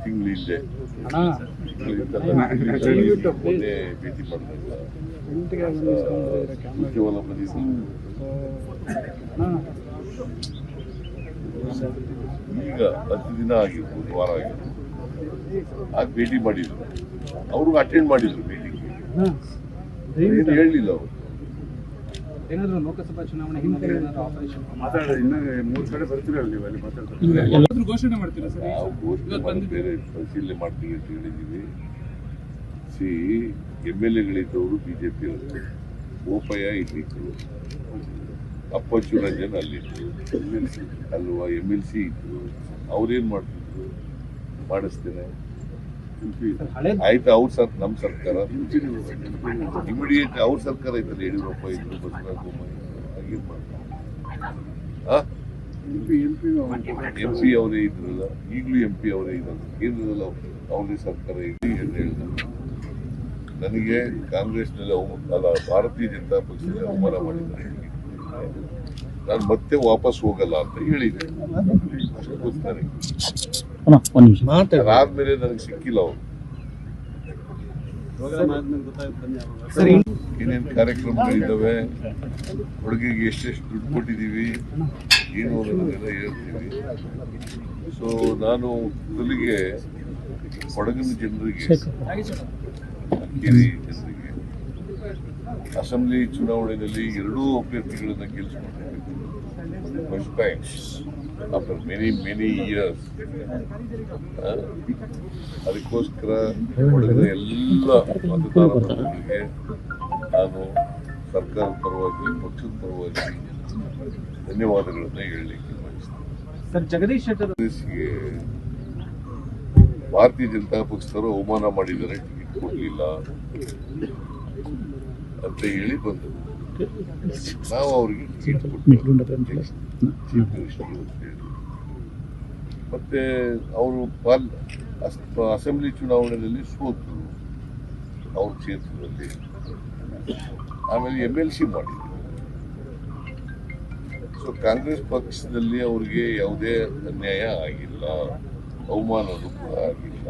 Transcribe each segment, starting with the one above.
ತಿಂಗಳ ಹಿಂದೆ ಮೊನ್ನೆ ಭೇಟಿ ಮಾಡಿದಾಗ ಉಜ್ವಲ ಬಂದಿದ್ದು ಈಗ 10 ದಿನ ಆಗಿರ್ಬೋದು, ವಾರ ಆಗಿರ್ಬೋದು. ಆಗ ಭೇಟಿ ಮಾಡಿದ್ರು, ಅವ್ರಿಗೂ ಅಟೆಂಡ್ ಮಾಡಿದ್ರು ಮೀಟಿಂಗ್. ಏನು ಹೇಳಲಿಲ್ಲ ಅವರು. ಏನಾದರೂ ಲೋಕಸಭಾ ಚುನಾವಣೆ ಹಿನ್ನೆಲೆ ಏನಾದರೂ ಆಪರೇಷನ್ ಇನ್ನು 3 ಕಡೆ ಬರ್ತೀರಲ್ಲ ನೀವು ಅಲ್ಲಿ ಮಾತಾಡ್ತಾರೆ ಘೋಷಣೆ ಮಾಡ್ತೀರಾ ಸರ್? ನಾವು ಘೋಷಣೆ ಮಾಡಿ ಬೇರೆ ಪರಿಶೀಲನೆ ಮಾಡ್ತೀವಿ ಅಂತ ಹೇಳಿದ್ದೀವಿ. MLA-ಗಳಿದ್ದವರು ಬಿಜೆಪಿ ಅವರು, ಬೋಪಯ್ಯ ಇಲ್ಲಿದ್ದರು, ಅಪ್ಪಚ್ಚು ರಂಜನ್ ಅಲ್ಲಿತ್ತು ಅಲ್ವಾ, MLC ಇತ್ತು. ಅವ್ರೇನು ಮಾಡ್ತಿದ್ರು, ಮಾಡಿಸ್ತೇನೆ ಆಯ್ತು. ಅವ್ರ ನಮ್ಮ ಸರ್ಕಾರ ಇಮಿಡಿಯೇಟ್ ಅವ್ರ ಸರ್ಕಾರ ಇತ್ತಲ್ಲ, ಯಡಿಯೂರಪ್ಪ ಇದ್ರು, ಬಸವರಾಜ ಬೊಮ್ಮಾಯಿ ಹಾಗೇನು ಮಾಡ್ತಾರೆ. MP ಅವರೇ ಇದ್ರಲ್ಲ, ಈಗಲೂ MP ಅವರೇ ಇದ್ದಾರೆ, ಕೇಂದ್ರದಲ್ಲಿ ಅವ್ರದೇ ಸರ್ಕಾರ ಇದೆ ಅಂತ ಹೇಳಿದ. ನನಗೆ ಕಾಂಗ್ರೆಸ್ನಲ್ಲಿ ಅಲ್ಲ, ಭಾರತೀಯ ಜನತಾ ಪಕ್ಷದಲ್ಲಿ ಅವಮಾನ ಮಾಡಿದ್ದಾರೆ, ನಾನು ಮತ್ತೆ ವಾಪಸ್ ಹೋಗಲ್ಲ ಅಂತ ಹೇಳಿದೆ. ಅಷ್ಟು ಗೊತ್ತಾನೆ. ಅದಾದ್ಮೇಲೆ ನನಗೆ ಸಿಕ್ಕಿಲ್ಲ ಅವರು. ಏನೇನು ಕಾರ್ಯಕ್ರಮಗಳಿದ್ದಾವೆ, ಹುಡುಗಿಗೆ ಎಷ್ಟೆಷ್ಟು ದುಡ್ಡು ಕೊಟ್ಟಿದ್ದೀವಿ, ಏನು ಅನ್ನೋದನ್ನೆಲ್ಲ ಹೇಳ್ತೀವಿ. ಸೊ ನಾನು ಮೊದಲಿಗೆ ಕೊಡಗಿನ ಜನರಿಗೆ, ಕಿರಿ ಜನರಿಗೆ ಅಸೆಂಬ್ಲಿ ಚುನಾವಣೆಯಲ್ಲಿ 2 ಅಭ್ಯರ್ಥಿಗಳನ್ನ ಗೆಲ್ಲಿಸ್ಕೊಂಡಿದ್ದೀವಿ. First time after many years. ಅದಕ್ಕೋಸ್ಕರ ಕೊಡಗಿನ ಎಲ್ಲ ಮತದಾರ ಬಂಧುಗಳಿಗೆ ನಾನು ಸರ್ಕಾರದ ಪರವಾಗಿ, ಪಕ್ಷದ ಪರವಾಗಿ ಧನ್ಯವಾದಗಳನ್ನ ಹೇಳಲಿಕ್ಕೆ ಬಯಸ್ತೇನೆ. ಸರ್, ಜಗದೀಶ್ ಶೆಟ್ಟರ್ ಭಾರತೀಯ ಜನತಾ ಪಕ್ಷದವರು ಅವಮಾನ ಮಾಡಿದ್ದಾರೆ, ಟಿಕೆಟ್ ಕೊಡಲಿಲ್ಲ ಅಂತ ಹೇಳಿ ಬಂದರು. ನಾವು ಅವ್ರಿಗೆ ಟಿಕೆಟ್ ಕೊಟ್ಟು ಚೀಫ್ ಮಿನಿಸ್ಟರ್ ಅಂತ ಹೇಳಿ, ಮತ್ತೆ ಅವರು ಅಸೆಂಬ್ಲಿ ಚುನಾವಣೆಯಲ್ಲಿ ಸೋತರು ಅವ್ರ ಕ್ಷೇತ್ರದಲ್ಲಿ. ಆಮೇಲೆ MLC ಮಾಡಿದ್ರು. ಸೊ ಕಾಂಗ್ರೆಸ್ ಪಕ್ಷದಲ್ಲಿ ಅವ್ರಿಗೆ ಯಾವುದೇ ಅನ್ಯಾಯ ಆಗಿಲ್ಲ, ಅವಮಾನನೂ ಕೂಡ ಆಗಿಲ್ಲ.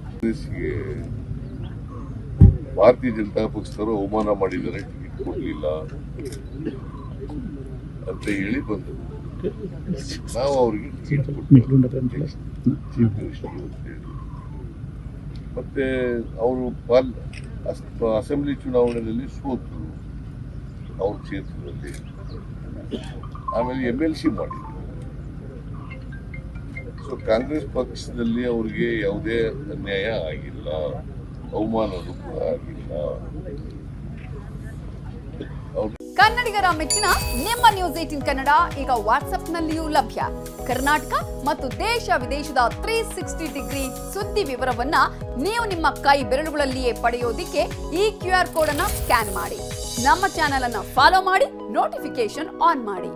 ಕಾಂಗ್ರೆಸ್ಗೆ ಭಾರತೀಯ ಜನತಾ ಪಕ್ಷದವರು ಅವಮಾನ ಮಾಡಿದ್ದಾರೆ, ಟಿಕೆಟ್ ಕೊಡಲಿಲ್ಲ ಅಂತ ಹೇಳಿ ಬಂದರು. ನಾವು ಅವ್ರಿಗೆ ಟಿಕೆಟ್ ಕೊಟ್ಟು ಚೀಫ್ ಮಿನಿಸ್ಟರ್ ಅಂತ ಹೇಳಿ, ಮತ್ತೆ ಅವರು ಅಸೆಂಬ್ಲಿ ಚುನಾವಣೆಯಲ್ಲಿ ಸೋತರು ಅವ್ರ ಕ್ಷೇತ್ರದಲ್ಲಿ. ಆಮೇಲೆ MLC ಮಾಡಿದ್ರು. ಸೊ ಕಾಂಗ್ರೆಸ್ ಪಕ್ಷದಲ್ಲಿ ಅವ್ರಿಗೆ ಯಾವುದೇ ಅನ್ಯಾಯ ಆಗಿಲ್ಲ, ಅವಮಾನನೂ ಕೂಡ ಆಗಿಲ್ಲ. ಕನ್ನಡಿಗರ ಮೆಚ್ಚಿನ ನಿಮ್ಮ ನ್ಯೂಸ್ 18 ಕನ್ನಡ ಈಗ ವಾಟ್ಸ್ಆಪ್ನಲ್ಲಿಯೂ ಲಭ್ಯ. ಕರ್ನಾಟಕ ಮತ್ತು ದೇಶ ವಿದೇಶದ 360 ಡಿಗ್ರಿ ಸುದ್ದಿ ವಿವರವನ್ನ ನೀವು ನಿಮ್ಮ ಕೈ ಬೆರಳುಗಳಲ್ಲಿಯೇ ಪಡೆಯೋದಿಕ್ಕೆ ಈ QR ಕೋಡ್ ಅನ್ನು ಸ್ಕ್ಯಾನ್ ಮಾಡಿ. ನಮ್ಮ ಚಾನೆಲ್ ಅನ್ನು ಫಾಲೋ ಮಾಡಿ, ನೋಟಿಫಿಕೇಶನ್ ಆನ್ ಮಾಡಿ.